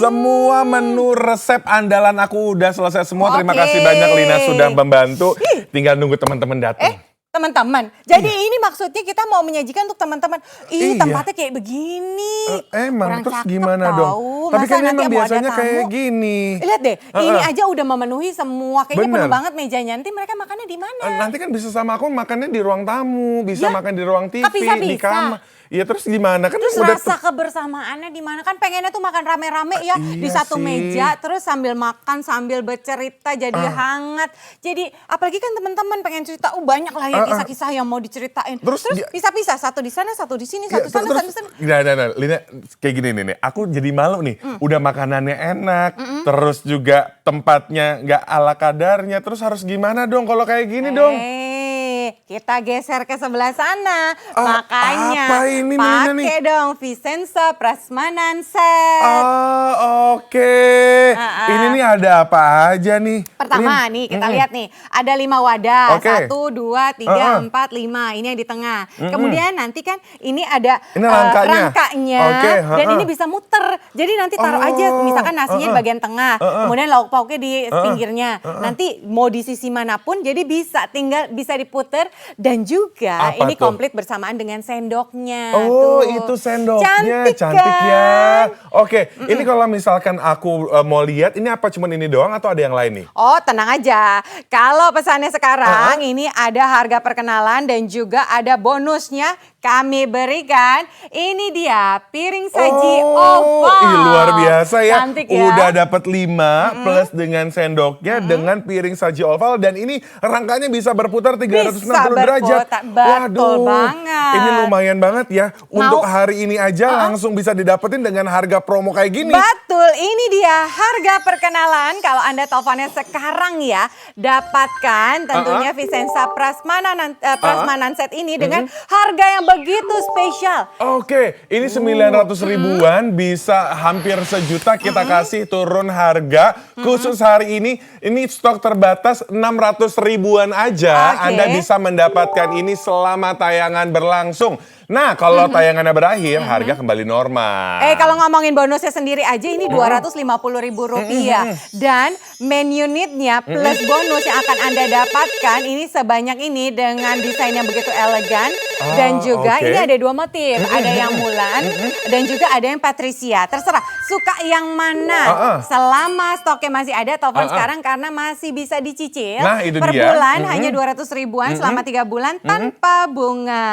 Semua menu resep andalan aku udah selesai semua. Terima kasih banyak Lina sudah membantu. Tinggal nunggu teman-teman datang. Teman-teman, jadi ini maksudnya kita mau menyajikan untuk teman-teman. Tempatnya kayak begini. Emang kurang terus cakep gimana dong? tahu. Tapi Masa kan nanti emang mau ada biasanya tamu? kayak gini. Lihat deh, ini aja udah memenuhi semua. Kayaknya Bener. penuh banget mejanya. Nanti mereka makannya di mana? Nanti kan bisa sama aku makannya di ruang tamu, bisa makan di ruang TV, di kamar. Iya terus gimana kan Terus udah rasa kebersamaannya di mana? Kan pengennya tuh makan rame-rame ya di iya satu sih. meja, terus sambil makan sambil bercerita jadi hangat. Jadi apalagi kan teman-teman pengen cerita, banyak lah ya kisah-kisah yang mau diceritain. Terus pisah-pisah, satu di sana, satu di sini, satu sana, satu di sana. Nah, Lina kayak gini nih, aku jadi malu nih. Udah makanannya enak, terus juga tempatnya nggak ala kadarnya. Terus harus gimana dong kalau kayak gini dong? Kita geser ke sebelah sana. Makanya apa ini pakai dong Vicenza Prasmanan set. Oke. Ini nih ada apa aja nih? Pertama nih kita lihat nih, ada 5 wadah. Oke. 1, 2, 3, 4, 5. Ini yang di tengah. Kemudian nanti kan ini ada Ini rangkanya. rangkanya. Oke, Dan ini bisa muter. Jadi nanti taruh aja misalkan nasinya di bagian tengah. Kemudian lauk pauknya di pinggirnya. Nanti mau di sisi manapun jadi bisa tinggal bisa diputer. Dan juga Apa ini tuh? komplit bersamaan dengan sendoknya. Oh, tuh. itu sendoknya. Cantik kan? ya. Oke, ini kalau misalkan aku mau lihat, ini apa cuman ini doang atau ada yang lain nih? Oh, tenang aja. Kalau pesannya sekarang ini ada harga perkenalan dan juga ada bonusnya kami berikan. Ini dia piring saji oval. Luar biasa ya. Cantik ya. Udah dapat 5 plus dengan sendoknya dengan piring saji oval dan ini rangkanya bisa berputar 360 derajat. Betul banget. Ini lumayan banget ya. Untuk hari ini aja langsung bisa didapetin dengan harga promo kayak gini. Betul, ini dia harga perkenalan. Kalau Anda teleponnya sekarang ya, dapatkan tentunya Vicenza Prasmanan set ini dengan harga yang begitu spesial. Oke, ini 900 ribuan bisa hampir sejuta kita kasih turun harga. Khusus hari ini stok terbatas 600 ribuan aja. Anda bisa mendapatkan ini selama tayangan berlangsung. Nah, kalau tayangannya berakhir, harga kembali normal. Kalau ngomongin bonusnya sendiri aja ini Rp250.000. Dan main unitnya plus bonus yang akan Anda dapatkan ini sebanyak ini dengan desain yang begitu elegan. Dan juga ini ada 2 motif. Ada yang Mulan dan juga ada yang Patricia. Terserah, suka yang mana. Selama stoknya masih ada, telepon sekarang karena masih bisa dicicil. Nah, itu per dia. bulan hanya 200 ribuan selama 3 bulan tanpa bunga.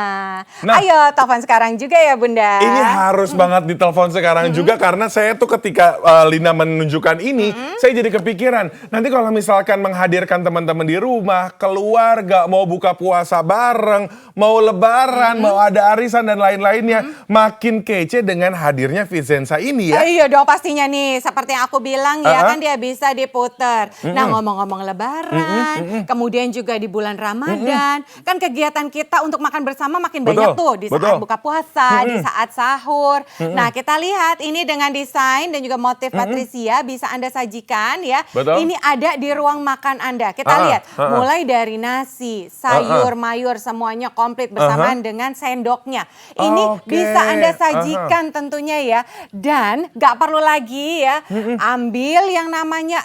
Nah, Ayo telepon sekarang juga ya Bunda. Ini harus banget ditelepon sekarang juga karena saya tuh ketika Lina menunjukkan ini, saya jadi kepikiran. Nanti kalau misalkan menghadirkan teman-teman di rumah, keluarga, mau buka puasa bareng, mau lebaran, mau ada arisan dan lain-lainnya, makin kece dengan hadirnya Vicenza ini ya. Iya dong pastinya nih, seperti yang aku bilang ya kan dia bisa diputer. Nah ngomong-ngomong lebaran, kemudian juga di bulan Ramadan, kan kegiatan kita untuk makan bersama makin banyak tuh. Di saat buka puasa, di saat sahur. Nah kita lihat ini dengan desain dan juga motif Patricia bisa Anda sajikan ya. Ini ada di ruang makan Anda. Kita lihat mulai dari nasi, sayur, mayur semuanya komplit bersamaan dengan sendoknya. Ini bisa Anda sajikan tentunya ya. Dan gak perlu lagi ya ambil yang namanya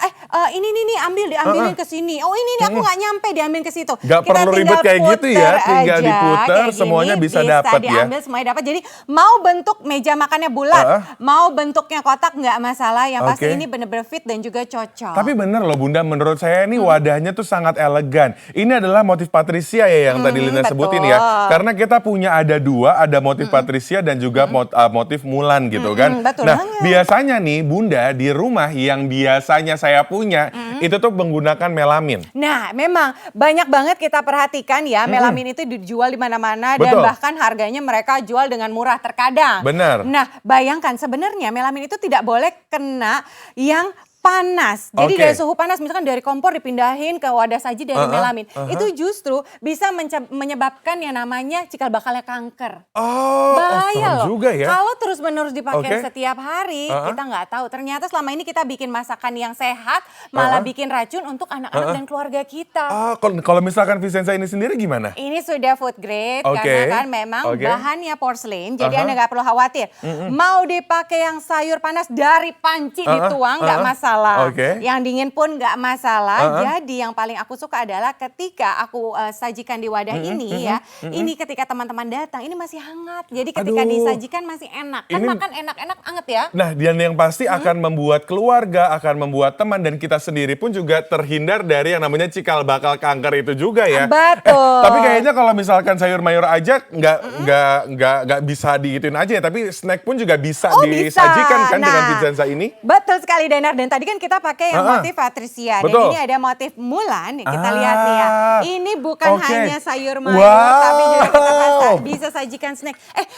ini nih ambil diambilin ke sini. Oh ini nih aku gak nyampe diambilin ke situ. Gak perlu ribet kayak gitu ya, tinggal diputer semuanya bisa dapat ya. Diambil semuanya dapat. Jadi mau bentuk meja makannya bulat, mau bentuknya kotak nggak masalah. Yang pasti ini bener-bener fit dan juga cocok. Tapi bener loh Bunda, menurut saya ini wadahnya tuh sangat elegan. Ini adalah motif Patricia ya yang tadi Lina sebutin ya. Karena kita punya ada 2, ada motif Patricia dan juga motif Mulan gitu kan. Nah biasanya nih Bunda di rumah yang biasanya saya punya itu tuh menggunakan melamin. Nah memang banyak banget kita perhatikan ya melamin itu dijual di mana-mana dan bahkan harganya mereka jual dengan murah terkadang. Benar. Nah bayangkan sebenarnya melamin itu tidak boleh kena yang panas. Jadi Oke. dari suhu panas, misalkan dari kompor dipindahin ke wadah saji dari melamin. Itu justru bisa menyebabkan yang namanya cikal bakalnya kanker. Bahaya serem loh. juga ya. Kalau terus-menerus dipakai Oke. setiap hari, kita nggak tahu. Ternyata selama ini kita bikin masakan yang sehat, malah bikin racun untuk anak-anak dan keluarga kita. Kalau misalkan Vicenza ini sendiri gimana? Ini sudah food grade Oke. karena kan memang Oke. bahannya porcelain, jadi Anda nggak perlu khawatir. Mau dipakai yang sayur panas dari panci dituang nggak masalah. Oke. Yang dingin pun nggak masalah. Jadi yang paling aku suka adalah ketika aku sajikan di wadah ini ya, ini ketika teman-teman datang ini masih hangat. Jadi ketika Aduh. disajikan masih enak. Kan Ini- makan enak-enak anget ya. Nah, dan yang pasti akan membuat keluarga, akan membuat teman dan kita sendiri pun juga terhindar dari yang namanya cikal bakal kanker itu juga ya. Betul. Tapi kayaknya kalau misalkan sayur mayur aja nggak bisa diituin aja ya, tapi snack pun juga bisa Bisa. disajikan kan dengan Nah, Vicenza ini. Betul sekali Danar. Dan tadi kan kita pakai yang motif Patricia. Dan Betul. ini ada motif Mulan. Kita lihat nih ya. Ini bukan Oke. hanya sayur mayur. Wow. Tapi juga kita bisa sajikan snack.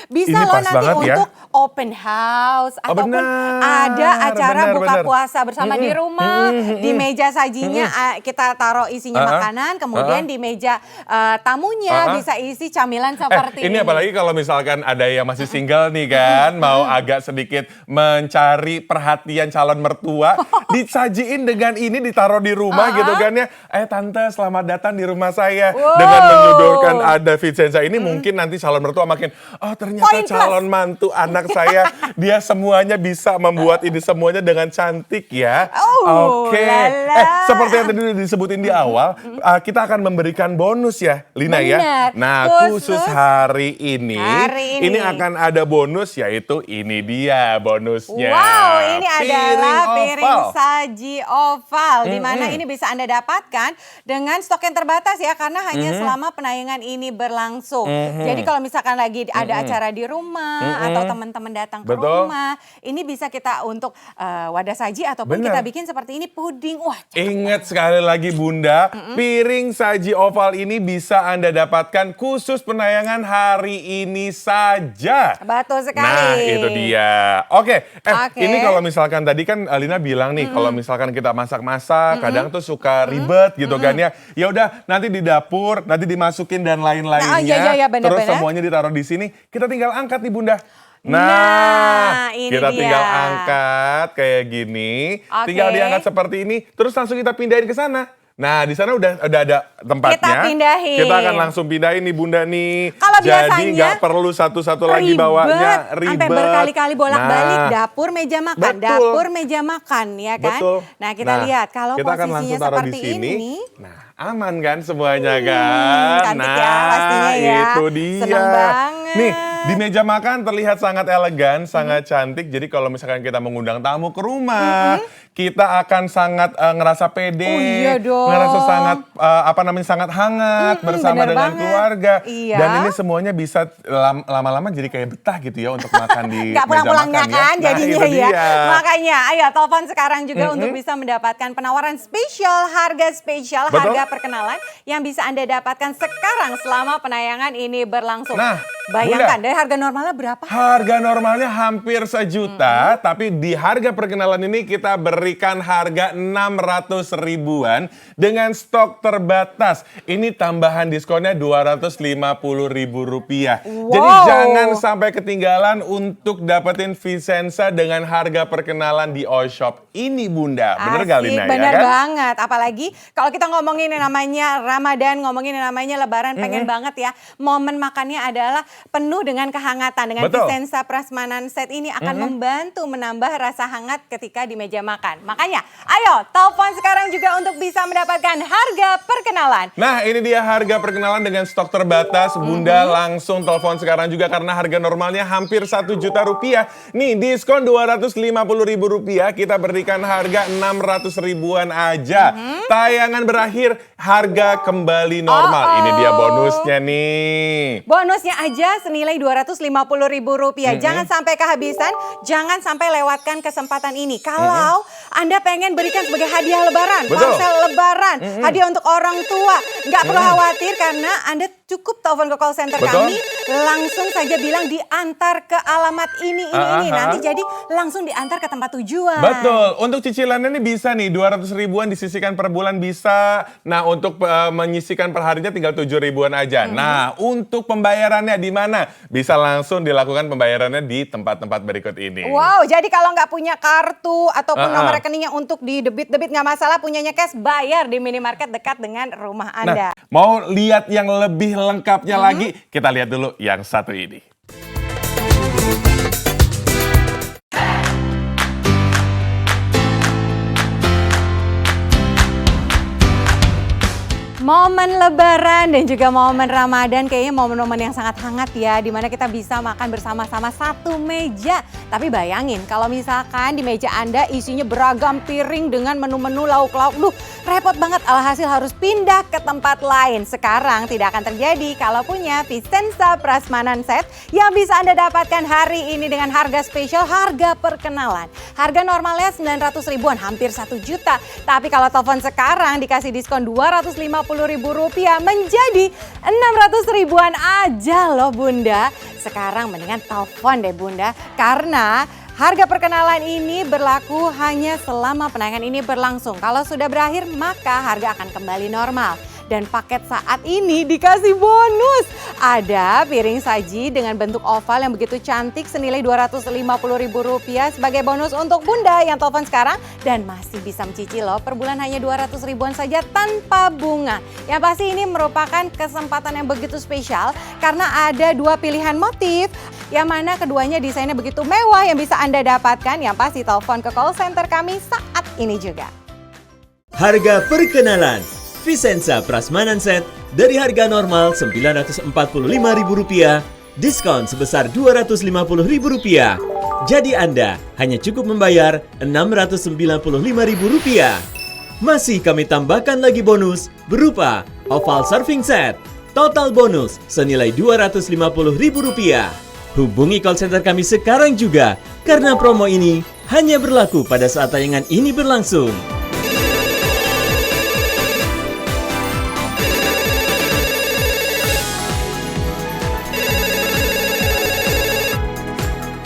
Bisa Ini loh pas nanti banget ya. untuk open house. Ataupun benar, ada acara benar, buka benar. puasa bersama di rumah. Di meja sajinya kita taruh isinya makanan. Kemudian di meja tamunya bisa isi camilan seperti Ini apalagi kalau misalkan ada yang masih single nih kan, mau agak sedikit mencari perhatian calon mertua, disajiin dengan ini ditaruh di rumah gitu kan ya. Tante selamat datang di rumah saya. Wow. Dengan menyodorkan ada Vicenza ini mungkin nanti calon mertua makin, oh ternyata Poin plus. calon mantu anak saya, dia semuanya bisa membuat ini semuanya dengan cantik ya. Oh, Oke. lala. Seperti yang tadi udah disebutin di awal, kita akan memberikan bonus ya Lina ya. Benar. Nah, khusus hari ini Hari ini. akan ada bonus, yaitu ini dia bonusnya. Wow, ini adalah piring oval. saji oval, di mana ini bisa Anda dapatkan dengan stok yang terbatas ya, karena hanya selama penayangan ini berlangsung. Jadi kalau misalkan lagi ada acara di rumah atau teman-teman datang ke Betul. rumah, ini bisa kita untuk wadah saji ataupun Benar. kita bikin seperti ini puding. Wah, Ingat sekali lagi Bunda, piring saji oval ini bisa Anda dapatkan khusus penayangan hari ini saja. betul sekali. Nah, itu dia. Oke, Oke. ini kalau misalkan tadi kan Alina bilang nih, kalau misalkan kita masak-masak, kadang tuh suka ribet gitu kan ya. Ya udah, nanti di dapur, nanti dimasukin dan lain-lainnya. Nah, iya, benar, terus benar. semuanya ditaruh di sini. Kita tinggal angkat nih Bunda. Nah, ini kita dia. tinggal angkat kayak gini. Oke. Tinggal diangkat seperti ini, terus langsung kita pindahin ke sana. Nah, di sana udah ada tempatnya. Kita pindahin. Kita akan langsung pindahin nih Bunda nih. Kalau Jadi biasanya nggak perlu satu-satu lagi bawanya ribet. Sampai berkali-kali bolak-balik Nah, dapur meja makan, betul. dapur meja makan ya kan. Betul. Nah, kita lihat kalau kita akan posisinya langsung taruh seperti di sini. ini. Nah, aman kan semuanya kan? Cantik ya pastinya ya. Itu dia. Senang banget. Nih, di meja makan terlihat sangat elegan, sangat cantik. Jadi kalau misalkan kita mengundang tamu ke rumah, kita akan sangat ngerasa pede. Oh iya dong. Ngerasa sangat sangat hangat bersama bener dengan banget. keluarga. Iya. Dan ini semuanya bisa lama-lama jadi kayak betah gitu ya untuk makan di Nggak meja pulang-pulangnya makan ya. kan Nah, jadinya itu ya. dia. Makanya ayo telepon sekarang juga untuk bisa mendapatkan penawaran spesial, harga spesial, Betul. harga perkenalan yang bisa Anda dapatkan sekarang selama penayangan ini berlangsung. Nah, bayangkan Bunda. dari harga normalnya berapa? Harga normalnya hampir sejuta, tapi di harga perkenalan ini kita berikan harga 600 ribuan dengan stok terbatas. Ini tambahan diskonnya 250 ribu rupiah. Jadi Wow. jangan sampai ketinggalan untuk dapetin Vicenza dengan harga perkenalan di All Shop ini Bunda. Bener gak Lina Bener ya kan? banget. Apalagi kalau kita ngomongin yang namanya Ramadan, ngomongin yang namanya Lebaran, pengen banget ya. Momen makannya adalah penuh dengan kehangatan. Dengan Betul. Vicenza Prasmanan Set ini akan membantu menambah rasa hangat ketika di meja makan. Makanya, ayo telepon sekarang juga untuk bisa mendapatkan harga perkenalan. Nah, ini dia harga perkenalan dengan stok terbatas. Bunda langsung telepon sekarang juga karena harga normalnya hampir 1 juta rupiah. Nih, diskon 250 ribu rupiah. Kita berikan harga 600 ribuan aja. Tayangan berakhir, harga kembali normal. Ini dia bonusnya nih. Bonusnya aja senilai 250 ribu rupiah. Jangan sampai kehabisan, jangan sampai lewatkan kesempatan ini. Kalau Anda pengen berikan sebagai hadiah lebaran, Betul. parsel lebaran, hadiah untuk orang tua, nggak perlu khawatir karena Anda cukup telepon ke call center Betul. kami, langsung saja bilang diantar ke alamat ini. Nanti jadi langsung diantar ke tempat tujuan. Betul. Untuk cicilannya nih bisa nih 200 ribuan disisihkan per bulan bisa. Nah, untuk menyisihkan per harinya tinggal 7 ribuan aja. Nah, untuk pembayarannya di mana? Bisa langsung dilakukan pembayarannya di tempat-tempat berikut ini. Wow, jadi kalau nggak punya kartu ataupun nomor rekeningnya untuk didebit-debit nggak masalah, punyanya cash, bayar di minimarket dekat dengan rumah Anda. Nah, mau lihat yang lebih lengkapnya lagi? Kita lihat dulu yang satu ini. Momen Lebaran dan juga momen Ramadan kayaknya momen-momen yang sangat hangat ya, dimana kita bisa makan bersama-sama satu meja. Tapi bayangin kalau misalkan di meja Anda isinya beragam piring dengan menu-menu lauk-lauk, repot banget, alhasil harus pindah ke tempat lain. Sekarang tidak akan terjadi kalau punya Vicenza Prasmanan Set yang bisa Anda dapatkan hari ini dengan harga spesial, harga perkenalan. Harga normalnya 900 ribuan, hampir 1 juta. Tapi kalau telepon sekarang dikasih diskon 250 ribu rupiah menjadi 600 ribuan aja loh Bunda. Sekarang mendingan telepon deh Bunda, karena harga perkenalan ini berlaku hanya selama penayangan ini berlangsung. Kalau sudah berakhir maka harga akan kembali normal. Dan paket saat ini dikasih bonus. Ada piring saji dengan bentuk oval yang begitu cantik senilai 250 ribu rupiah sebagai bonus untuk Bunda yang telepon sekarang. Dan masih bisa mencicil loh, per bulan hanya 200 ribuan saja tanpa bunga. Yang pasti ini merupakan kesempatan yang begitu spesial karena ada 2 pilihan motif. Yang mana keduanya desainnya begitu mewah yang bisa Anda dapatkan. Yang pasti telepon ke call center kami saat ini juga. Harga perkenalan Vicenza Prasmanan Set dari harga normal Rp945.000, diskon sebesar Rp250.000. Jadi Anda hanya cukup membayar Rp695.000. Masih kami tambahkan lagi bonus berupa oval serving set. Total bonus senilai Rp250.000. Hubungi call center kami sekarang juga karena promo ini hanya berlaku pada saat tayangan ini berlangsung.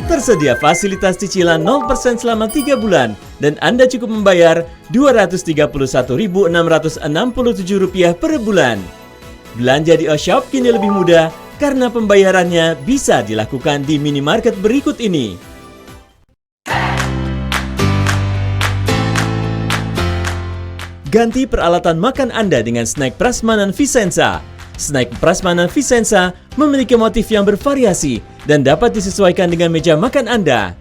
Tersedia fasilitas cicilan 0% selama 3 bulan dan Anda cukup membayar Rp231.667 per bulan. Belanja di Oshop kini lebih mudah karena pembayarannya bisa dilakukan di minimarket berikut ini. Ganti peralatan makan Anda dengan snack Prasmanan Vicenza. Snack Prasmanan Vicenza memiliki motif yang bervariasi dan dapat disesuaikan dengan meja makan Anda.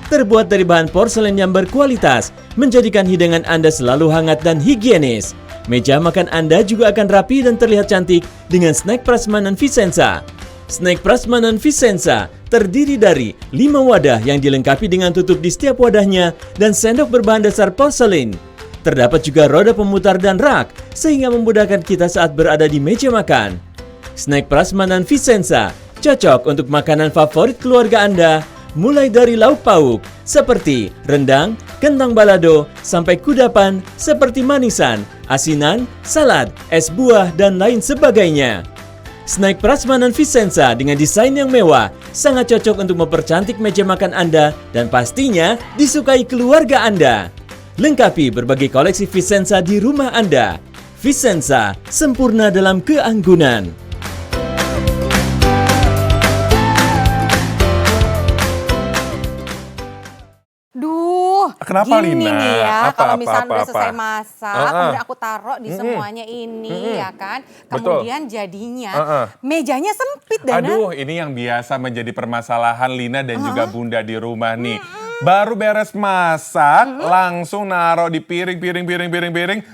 Terbuat dari bahan porselen yang berkualitas, menjadikan hidangan Anda selalu hangat dan higienis. Meja makan Anda juga akan rapi dan terlihat cantik dengan snack Prasmanan Vicenza. Snack Prasmanan Vicenza terdiri dari 5 wadah yang dilengkapi dengan tutup di setiap wadahnya dan sendok berbahan dasar porselen. Terdapat juga roda pemutar dan rak, sehingga memudahkan kita saat berada di meja makan. Snack Prasmanan Vicenza cocok untuk makanan favorit keluarga Anda, mulai dari lauk pauk seperti rendang, kentang balado, sampai kudapan seperti manisan, asinan, salad, es buah, dan lain sebagainya. Snack Prasmanan Vicenza dengan desain yang mewah sangat cocok untuk mempercantik meja makan Anda dan pastinya disukai keluarga Anda. Lengkapi berbagai koleksi Vicenza di rumah Anda. Vicenza, sempurna dalam keanggunan. Kenapa, gini Lina? nih ya, Apa, kalau apa, misalnya apa, udah apa? selesai masak, kemudian aku taruh di semuanya ini ya kan. Kemudian jadinya mejanya sempit Dana. Aduh, ini yang biasa menjadi permasalahan Lina dan juga Bunda di rumah nih. Baru beres masak, langsung naruh di piring,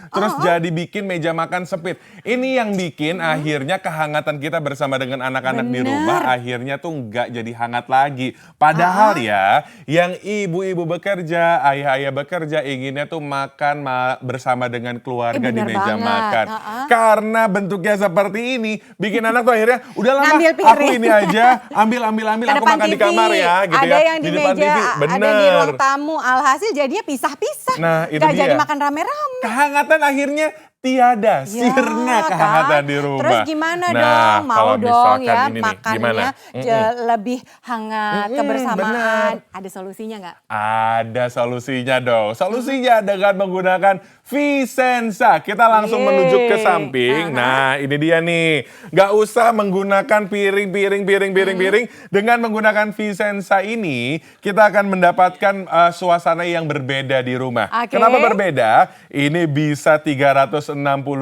terus jadi bikin meja makan sempit. Ini yang bikin akhirnya kehangatan kita bersama dengan anak-anak di rumah akhirnya tuh nggak jadi hangat lagi. Padahal ya, yang ibu-ibu bekerja, ayah-ayah bekerja inginnya tuh makan bersama dengan keluarga di Bener meja banget. makan. Karena bentuknya seperti ini, bikin anak tuh akhirnya udah lama Ngambil aku piring. ini aja, ambil, Ke aku depan makan di TV, kamar ya, gitu ada ya. yang di depan meja, TV. ada di ruang tamu. Alhasil jadinya pisah-pisah. Nah, itu Gak dia. jadi makan rame-rame. Kehangatan akhirnya tiada, Ya, sirna kehangatan kan? di rumah. Terus gimana Nah, dong? Mau kalau dong misalkan ya ini nih, makannya gimana? lebih hangat, kebersamaan. Ada solusinya nggak? Ada solusinya dong. Solusinya dengan menggunakan Vicenza. Kita langsung menuju ke samping. Nah, ini dia nih. Nggak usah menggunakan piring. Dengan menggunakan Vicenza ini, kita akan mendapatkan suasana yang berbeda di rumah. Oke. Kenapa berbeda? Ini bisa 360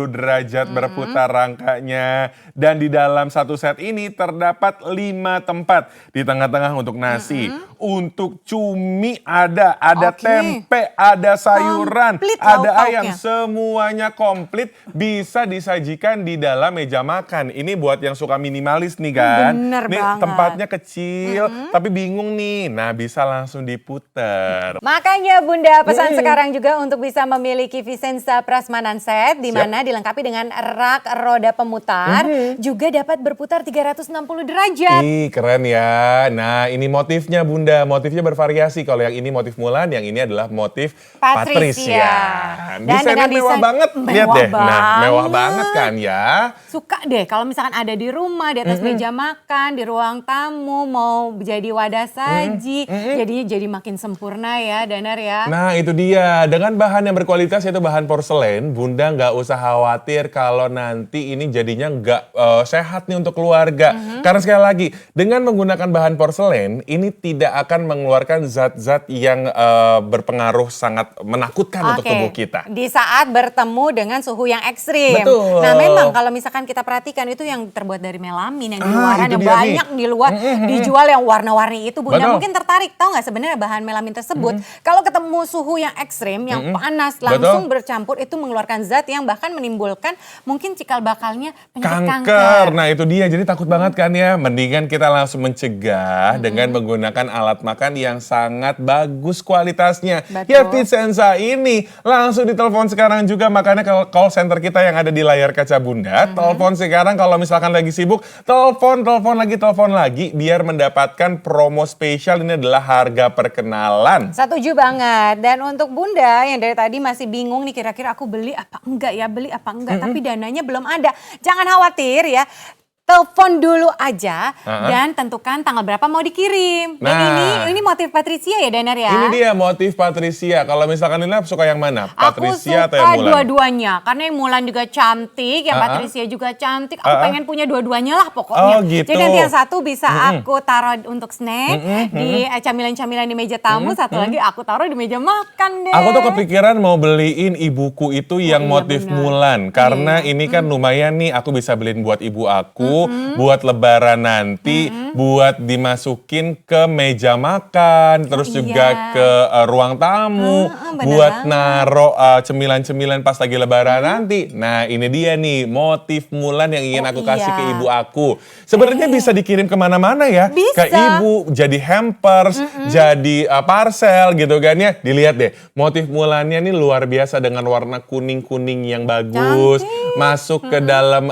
derajat berputar rangkanya. Dan di dalam satu set ini terdapat 5 tempat. Di tengah-tengah untuk nasi. Untuk cumi ada Oke. tempe, ada sayuran, Komplit ada lauk ayam. pauknya. Semuanya komplit bisa disajikan di dalam meja makan. Ini buat yang suka minimalis nih kan. Bener Nih banget. tempatnya kecil tapi bingung nih. Nah, bisa langsung diputer. Makanya Bunda pesan sekarang juga untuk bisa memiliki Vicenza Prasmanan Set di mana dilengkapi dengan rak roda pemutar, juga dapat berputar 360 derajat. Ih, keren ya. Nah, ini motifnya Bunda. Motifnya bervariasi. Kalau yang ini motif Mulan, yang ini adalah motif Patricia. Dan Desainnya dengan mewah desain- banget. Lihat mewah deh. Nah, mewah banget. banget kan ya. Suka deh kalau misalkan ada di rumah, di atas meja makan, di ruang tamu, mau jadi wadah saji, jadinya jadi makin sempurna ya, Danar ya. Nah, itu dia. Dengan bahan yang berkualitas yaitu bahan porselen, Bunda nggak usah khawatir kalau nanti ini jadinya nggak sehat nih untuk keluarga. Karena sekali lagi, dengan menggunakan bahan porselen, ini tidak akan mengeluarkan zat-zat yang berpengaruh sangat menakutkan untuk Oke, tubuh kita. di saat bertemu dengan suhu yang ekstrim. Betul. Nah memang kalau misalkan kita perhatikan itu yang terbuat dari melamin yang di luaran itu yang dia banyak di luar dijual yang warna-warni itu Bunda Betul. mungkin tertarik tahu nggak sebenarnya bahan melamin tersebut kalau ketemu suhu yang ekstrim yang panas Betul. langsung bercampur itu mengeluarkan zat yang bahkan menimbulkan mungkin cikal bakalnya penyakit Kanker. Nah, itu dia. Jadi takut banget kan ya. Mendingan kita langsung mencegah dengan menggunakan alat makan yang sangat bagus kualitasnya. Betul. Ya, Vicenza ini langsung ditelepon sekarang juga. Makanya kalau call center kita yang ada di layar kaca Bunda, telepon sekarang kalau misalkan lagi sibuk, telepon lagi biar mendapatkan promo spesial. Ini adalah harga perkenalan. Setuju banget. Dan untuk Bunda yang dari tadi masih bingung nih kira-kira aku beli apa enggak, tapi dananya belum ada. Jangan khawatir ya. Telepon dulu aja dan tentukan tanggal berapa mau dikirim. Dan Nah. ini motif Patricia ya Danar ya? Ini dia motif Patricia. Kalau misalkan Lina suka yang mana? Aku Patricia atau suka yang Mulan? dua-duanya. Karena yang Mulan juga cantik, yang Patricia juga cantik. Aku pengen punya dua-duanya lah pokoknya. Oh, gitu. Jadi nanti yang satu bisa aku taruh untuk snack di camilan-camilan di meja tamu. Satu lagi aku taruh di meja makan deh. Aku tuh kepikiran mau beliin ibuku itu yang iya, motif benar. Mulan. Karena ini kan lumayan nih aku bisa beliin buat ibu aku, buat lebaran nanti, buat dimasukin ke meja makan, terus juga iya. ke ruang tamu, benar buat banget. naro cemilan-cemilan pas lagi lebaran nanti. Nah, ini dia nih motif Mulan yang ingin aku kasih iya. ke ibu aku. Sebenarnya bisa dikirim kemana-mana ya. Bisa. Ke ibu, jadi hampers, jadi parcel gitu kan ya. Dilihat deh, motif Mulannya nih luar biasa dengan warna kuning-kuning yang bagus. Cantik. Masuk ke dalam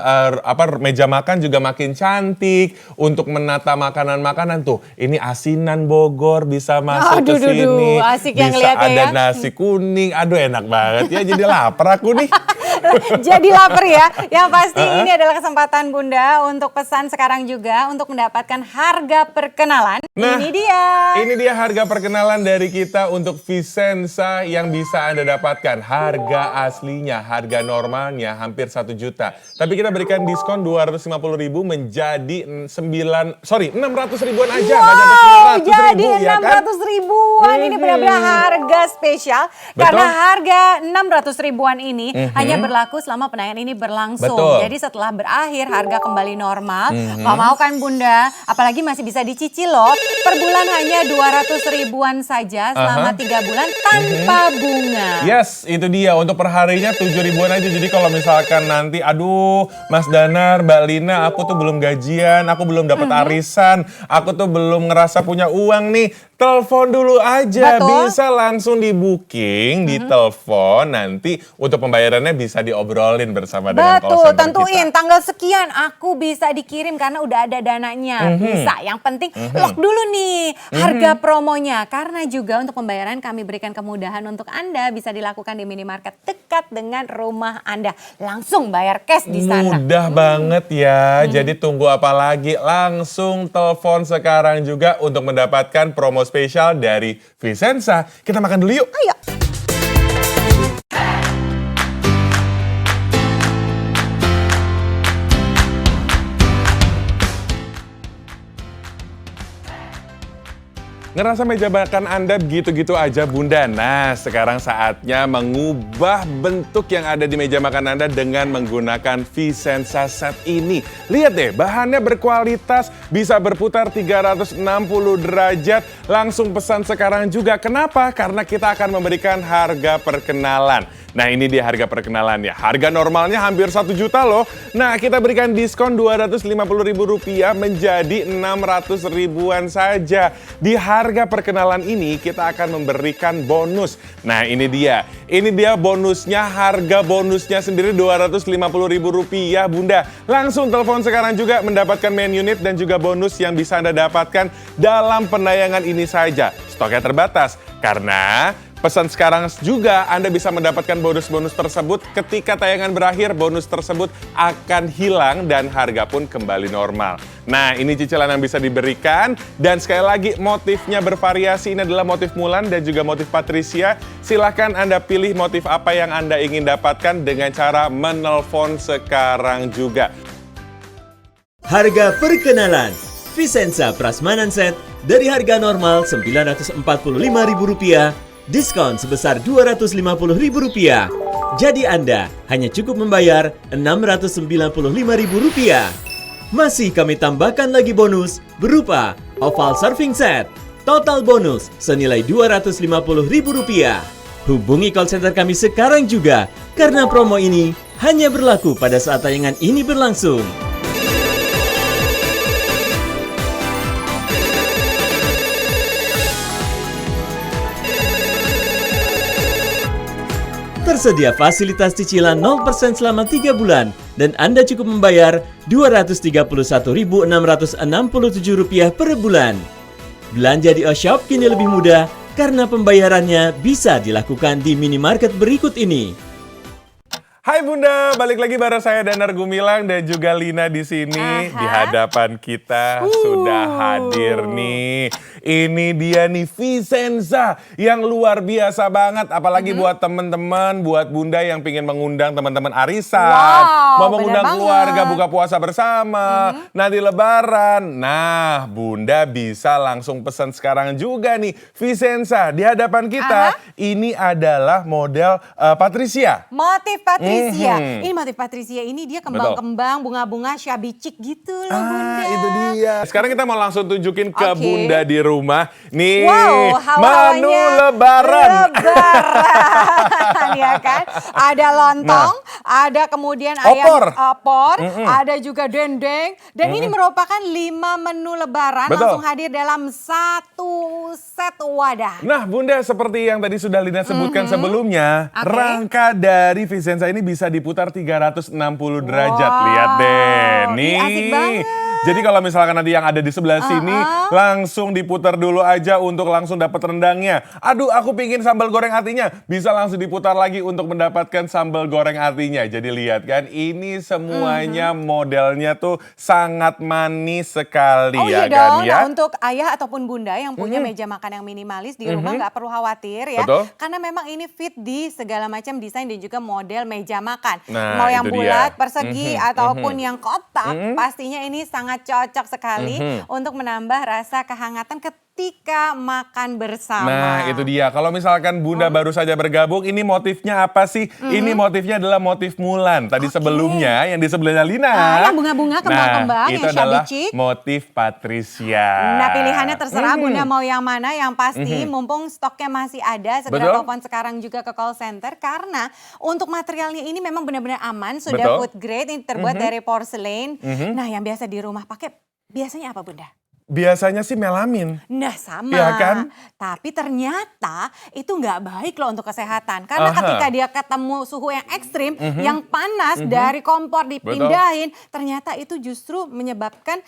meja makan juga makin cantik. Untuk menata makanan-makanan tuh, ini asinan Bogor bisa masuk Aduh, ke sini. asik yang Bisa ngeliatnya ada ya. nasi kuning. Aduh, enak banget ya. Jadi lapar aku nih. Jadi lapar ya. Yang pasti ini adalah kesempatan Bunda untuk pesan sekarang juga untuk mendapatkan harga perkenalan. Nah, Ini dia. Ini dia harga perkenalan dari kita untuk Vicenza yang bisa Anda dapatkan. Harga aslinya, harga normalnya hampir 1 juta. Tapi kita berikan diskon 250.000 menjadi 600 ribuan aja. Nggak nyampe 900 Jadi ribu, ya kan? 600 ribuan ini benar-benar harga spesial. Betul. Karena harga 600 ribuan ini hanya berlaku selama penayangan ini berlangsung. Betul. Jadi setelah berakhir harga kembali normal. Nggak mau kan Bunda? Apalagi masih bisa dicicil loh. Per bulan hanya 200 ribuan saja selama 3 bulan tanpa bunga. Yes, itu dia. Untuk perharinya 7 ribuan aja. Jadi kalau misalkan nanti, aduh Mas Danar, Mbak Lina, aku tuh belum gajian, aku belum dapat arisan, aku tuh belum ngerasa punya uang nih. telepon dulu aja. Betul. Bisa langsung di booking, di telepon. Nanti untuk pembayarannya bisa diobrolin bersama dengan call Betul, center tentuin kita. tanggal sekian aku bisa dikirim karena udah ada dananya. Bisa, yang penting lock dulu nih harga promonya. Karena juga untuk pembayaran kami berikan kemudahan untuk Anda. Bisa dilakukan di minimarket dekat dengan rumah Anda. Langsung bayar cash di sana. Mudah banget ya. Jadi tunggu apa lagi? Langsung telepon sekarang juga untuk mendapatkan promo spesial dari Vicenza. Kita makan dulu yuk. Ayo. Ngerasa meja makan Anda begitu-gitu aja Bunda? Nah, sekarang saatnya mengubah bentuk yang ada di meja makan Anda dengan menggunakan Vicenza set ini. Lihat deh, bahannya berkualitas, bisa berputar 360 derajat. Langsung pesan sekarang juga. Kenapa? Karena kita akan memberikan harga perkenalan. Nah, ini dia harga perkenalannya. Harga normalnya hampir 1 juta loh. Nah, kita berikan diskon Rp250.000 menjadi Rp600.000-an saja. Di harga perkenalan ini kita akan memberikan bonus. Nah, ini dia. Ini dia bonusnya, harga bonusnya sendiri Rp250.000 Bunda. Langsung telepon sekarang juga mendapatkan main unit dan juga bonus yang bisa Anda dapatkan dalam penayangan ini saja. Stoknya terbatas karena pesan sekarang juga Anda bisa mendapatkan bonus-bonus tersebut. Ketika tayangan berakhir, bonus tersebut akan hilang dan harga pun kembali normal. Nah, ini cicilan yang bisa diberikan. Dan sekali lagi, motifnya bervariasi. Ini adalah motif Mulan dan juga motif Patricia. Silahkan Anda pilih motif apa yang Anda ingin dapatkan dengan cara menelpon sekarang juga. Harga perkenalan Vicenza Prasmanan Set dari harga normal Rp945.000, diskon sebesar Rp250.000. Jadi Anda hanya cukup membayar Rp695.000. Masih kami tambahkan lagi bonus berupa oval surfing set. Total bonus senilai Rp250.000. Hubungi call center kami sekarang juga karena promo ini hanya berlaku pada saat tayangan ini berlangsung. Tersedia fasilitas cicilan 0% selama 3 bulan dan Anda cukup membayar Rp231.667 per bulan. Belanja di Oshop kini lebih mudah karena pembayarannya bisa dilakukan di minimarket berikut ini. Hai Bunda, balik lagi bareng saya Danar Gumilang dan juga Lina di sini. Di hadapan kita sudah hadir nih. Ini dia nih Vicenza yang luar biasa banget. Apalagi buat teman-teman, buat Bunda yang pingin mengundang teman-teman arisan. Mau mengundang keluarga buka puasa bersama. Nanti lebaran. Nah, Bunda bisa langsung pesan sekarang juga nih. Vicenza di hadapan kita. Ini adalah model Patricia. Motif Patricia. Ini motif Patricia ini dia kembang-kembang, bunga-bunga, shabby chic gitu loh Bunda. Itu dia. Sekarang kita mau langsung tunjukin ke Oke. Bunda di rumah. Nih, Wow, menu lebaran. Lebaran ya kan. Ada lontong, ada kemudian ayam opor, ada juga dendeng. Dan ini merupakan 5 menu lebaran Betul. langsung hadir dalam satu set wadah. Nah, Bunda, seperti yang tadi sudah Lina sebutkan sebelumnya, Oke. rangka dari Vicenza ini bisa diputar 360 derajat. Lihat deh. Nih. Asik banget. Jadi kalau misalkan nanti yang ada di sebelah sini, langsung diputar dulu aja untuk langsung dapat rendangnya. Aduh, aku pingin sambal goreng atinya. Bisa langsung diputar lagi untuk mendapatkan sambal goreng atinya. Jadi lihat kan, ini semuanya modelnya tuh sangat manis sekali Oh ya iya kan dong, ya. nah untuk ayah ataupun bunda yang punya meja makan yang minimalis di rumah nggak perlu khawatir ya. Betul. Karena memang ini fit di segala macam desain dan juga model meja makan. Nah, Mau yang itu bulat, dia. persegi ataupun yang kotak, pastinya ini sangat cocok sekali untuk menambah rasa kehangatan ketika makan bersama. Nah, itu dia. Kalau misalkan Bunda baru saja bergabung, ini motifnya apa sih? Ini motifnya adalah motif Mulan. Tadi sebelumnya yang di sebelahnya Lina. Yang bunga-bunga, kembang-kembang, itu yang shabby adalah chic. motif Patricia. Nah, pilihannya terserah Bunda mau yang mana, yang pasti mumpung stoknya masih ada, segera Betul. telepon sekarang juga ke call center karena untuk materialnya ini memang benar-benar aman, sudah Betul. food grade, ini terbuat dari porselen. Nah, yang biasa di rumah pakai biasanya apa Bunda? Biasanya sih melamin. Nah sama, Iya kan? tapi ternyata itu nggak baik loh untuk kesehatan. Karena ketika dia ketemu suhu yang ekstrim, yang panas dari kompor dipindahin, ternyata itu justru menyebabkan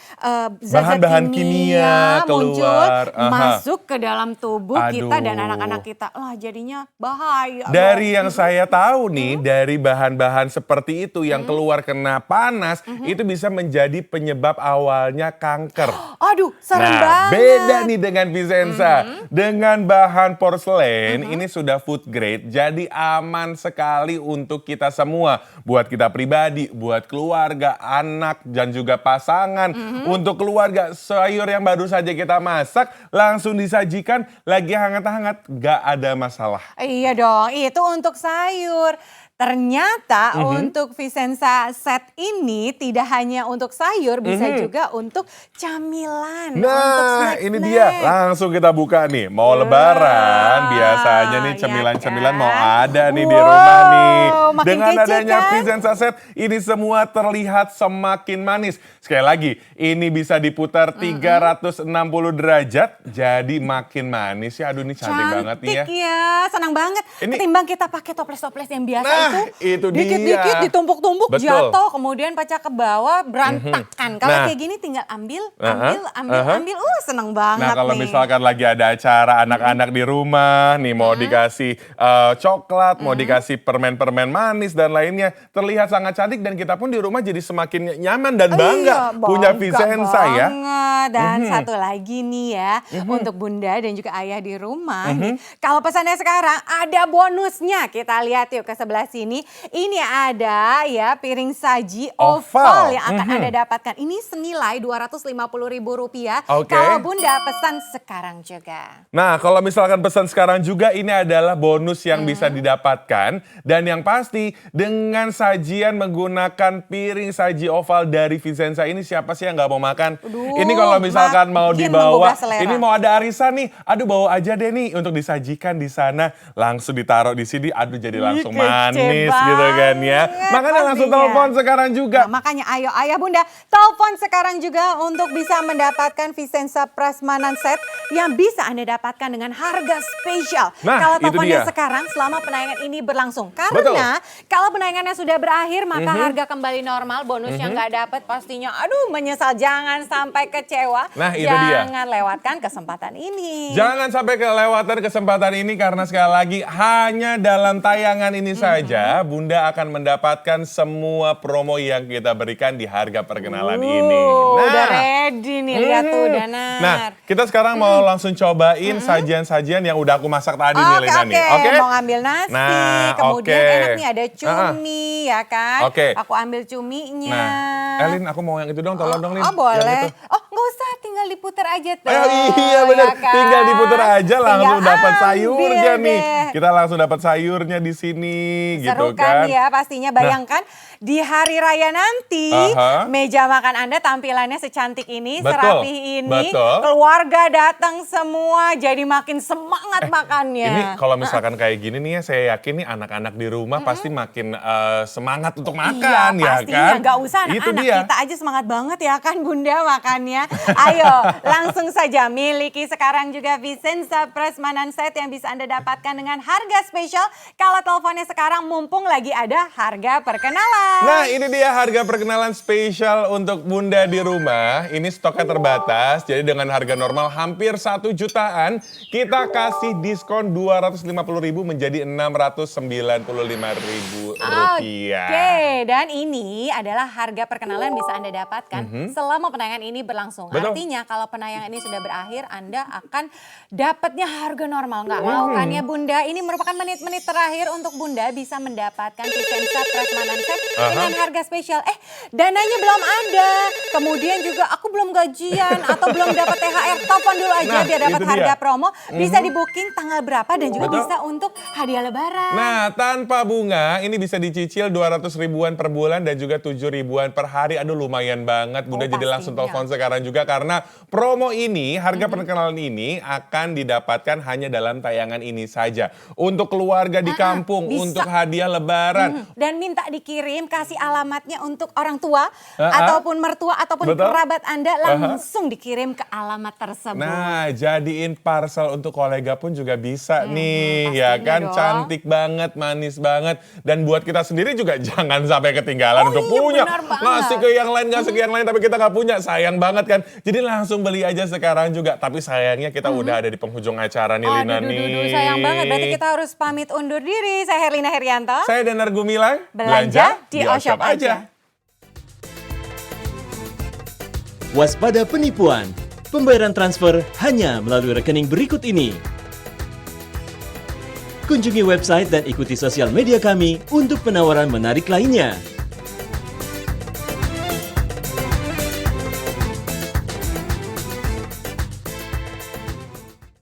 zat-zat Bahan-bahan kimia muncul, keluar. masuk ke dalam tubuh kita dan Aduh. anak-anak kita. Lah jadinya bahaya. Dari dong. yang saya tahu nih, dari bahan-bahan seperti itu yang keluar kena panas, itu bisa menjadi penyebab awalnya kanker. Aduh, serem Nah, banget. beda nih dengan Vicenza. Dengan bahan porselen, ini sudah food grade, jadi aman sekali untuk kita semua. Buat kita pribadi, buat keluarga, anak, dan juga pasangan. Untuk keluarga, sayur yang baru saja kita masak, langsung disajikan, lagi hangat-hangat, gak ada masalah. Iya dong, itu untuk sayur. Ternyata untuk Vicenza set ini tidak hanya untuk sayur, bisa juga untuk camilan. untuk Nah, ini snack-snack. dia. Langsung kita buka nih. Mau lebaran, biasanya nih ya cemilan-cemilan mau kan? ada nih di Wow, rumah nih. makin Dengan kece adanya kan? Vicenza set, ini semua terlihat semakin manis. Sekali lagi, ini bisa diputar 360 derajat, jadi makin manis ya. Aduh, ini cantik banget nih ya. ya, senang banget. Ini- Ketimbang kita pakai toples-toples yang biasa Nah, itu dia. dikit-dikit ditumpuk-tumpuk Betul. jatuh, kemudian pecah ke bawah berantakan. Kalau Nah. kayak gini tinggal ambil, Aha. ambil. Seneng banget Nah, kalau nih. misalkan lagi ada acara anak-anak di rumah, nih mau dikasih coklat, mau dikasih permen-permen manis dan lainnya, terlihat sangat cantik dan kita pun di rumah jadi semakin nyaman dan bangga punya bangga Vicenza ya. banget. Dan satu lagi nih ya, untuk bunda dan juga ayah di rumah nih. Kalau pesannya sekarang ada bonusnya. Kita lihat yuk ke sebelah sini. Ini ada ya piring saji Oval. oval yang akan Anda dapatkan. Ini senilai Rp250.000 Oke. kalau bunda pesan sekarang juga. Nah, kalau misalkan pesan sekarang juga ini adalah bonus yang bisa didapatkan. Dan yang pasti dengan sajian menggunakan piring saji oval dari Vicenza ini siapa sih yang nggak mau makan? Aduh, Ini kalau misalkan mau makin dibawa, menggugah selera. ini mau ada arisan nih, aduh bawa aja deh nih untuk disajikan di sana. Langsung ditaruh di sini, aduh jadi langsung kece manis gitu kan ya. banget Makanya langsung pastinya. telepon sekarang juga. Nah, makanya ayo ayah bunda telepon sekarang juga untuk bisa mendapatkan Vicenza Prasmanan set yang bisa Anda dapatkan dengan harga spesial. Nah, Kalau itu teleponnya dia. sekarang selama penayangan ini berlangsung. Karena kalau penayangannya sudah berakhir maka harga kembali normal, bonus yang nggak dapat pastinya aduh menyesal, jangan sampai kecewa. Nah, itu dia. Jangan lewatkan kesempatan ini. Jangan sampai kelewatan kesempatan ini karena sekali lagi hanya dalam tayangan ini saja Bunda akan mendapatkan semua promo yang kita berikan di harga perkenalan ini. Udah ready nih, lihat tuh Danar. Nah, kita sekarang mau langsung cobain sajian-sajian yang udah aku masak tadi nih Lina nih. Oke? Mau ngambil nasi, Nah, kemudian oke. enak nih ada cumi ya kan. Oke. Aku ambil cuminya. Nah, Elin aku mau yang itu dong, tolong dong Lin. Oh boleh. Yang itu. Oh nggak usah, tinggal diputer aja tuh. Iya benar, ya kan? tinggal diputer aja langsung Tinggal dapat ambil sayurnya nih. deh. Kita langsung dapat sayurnya di sini Seru gitu kan. ya pastinya, bayangkan di hari raya nanti Aha. meja makan Anda tampilannya secantik ini, Betul, serapih ini, betul. keluarga datang semua jadi makin semangat makannya. Ini kalau misalkan kayak gini nih ya, saya yakin nih anak-anak di rumah pasti makin semangat untuk makan Iya, ya pastinya. kan. Gak usah Itu anak-anak, dia. kita aja semangat banget ya kan bunda makannya. Ayo langsung saja miliki sekarang juga Vicenza Prasmanan set yang bisa Anda dapatkan dengan harga spesial. Kalau teleponnya sekarang mumpung lagi ada harga perkenalan. Nah ini dia harga perkenalan spesial untuk Bunda di rumah. Ini stoknya terbatas, jadi dengan harga normal hampir 1 jutaan, kita kasih diskon 250.000 menjadi 695.000 rupiah. Oke, dan ini adalah harga perkenalan bisa Anda dapatkan selama penayangan ini berlangsung. Betul. Artinya kalau penayangan ini sudah berakhir, Anda akan dapatnya harga normal. Nggak mau kan ya Bunda? Ini merupakan menit-menit terakhir untuk Bunda bisa mendapatkan Vicenza Prasmanan set dengan harga spesial. Dananya belum ada. Kemudian juga aku belum gajian atau belum dapat THR. Telepon dulu aja biar dapat itu harga dia. promo. Bisa di booking tanggal berapa dan juga Betul. bisa untuk hadiah lebaran. Nah, tanpa bunga ini bisa dicicil 200 ribuan per bulan dan juga 7 ribuan per hari. Aduh, lumayan banget. Bunda jadi langsung pastinya. telepon sekarang juga karena promo ini, harga perkenalan ini akan didapatkan hanya dalam tayangan ini saja. Untuk keluarga di kampung, bisa. untuk hadiah lebaran. Dan minta dikirim, kasih alamatnya untuk orang tua ataupun mertua ataupun Betul. kerabat Anda langsung dikirim ke alamat tersebut. Nah, jadiin parcel untuk kolega pun juga bisa nih, ya pastinya kan? dong. Cantik banget, manis banget. Dan buat kita sendiri juga jangan sampai ketinggalan untuk iya, punya. benar banget. Ngasih ke yang lain, ngasih ke yang lain, tapi kita nggak punya. Sayang banget kan? Jadi langsung beli aja sekarang juga. Tapi sayangnya kita udah ada di penghujung acara nih, Lina nih. Sayang banget. Berarti kita harus pamit undur diri. Saya Herlina Herianto. Saya Danar Gumilang. Belanja di Oshop aja. Waspada penipuan. Pembayaran transfer hanya melalui rekening berikut ini. Kunjungi website dan ikuti sosial media kami untuk penawaran menarik lainnya.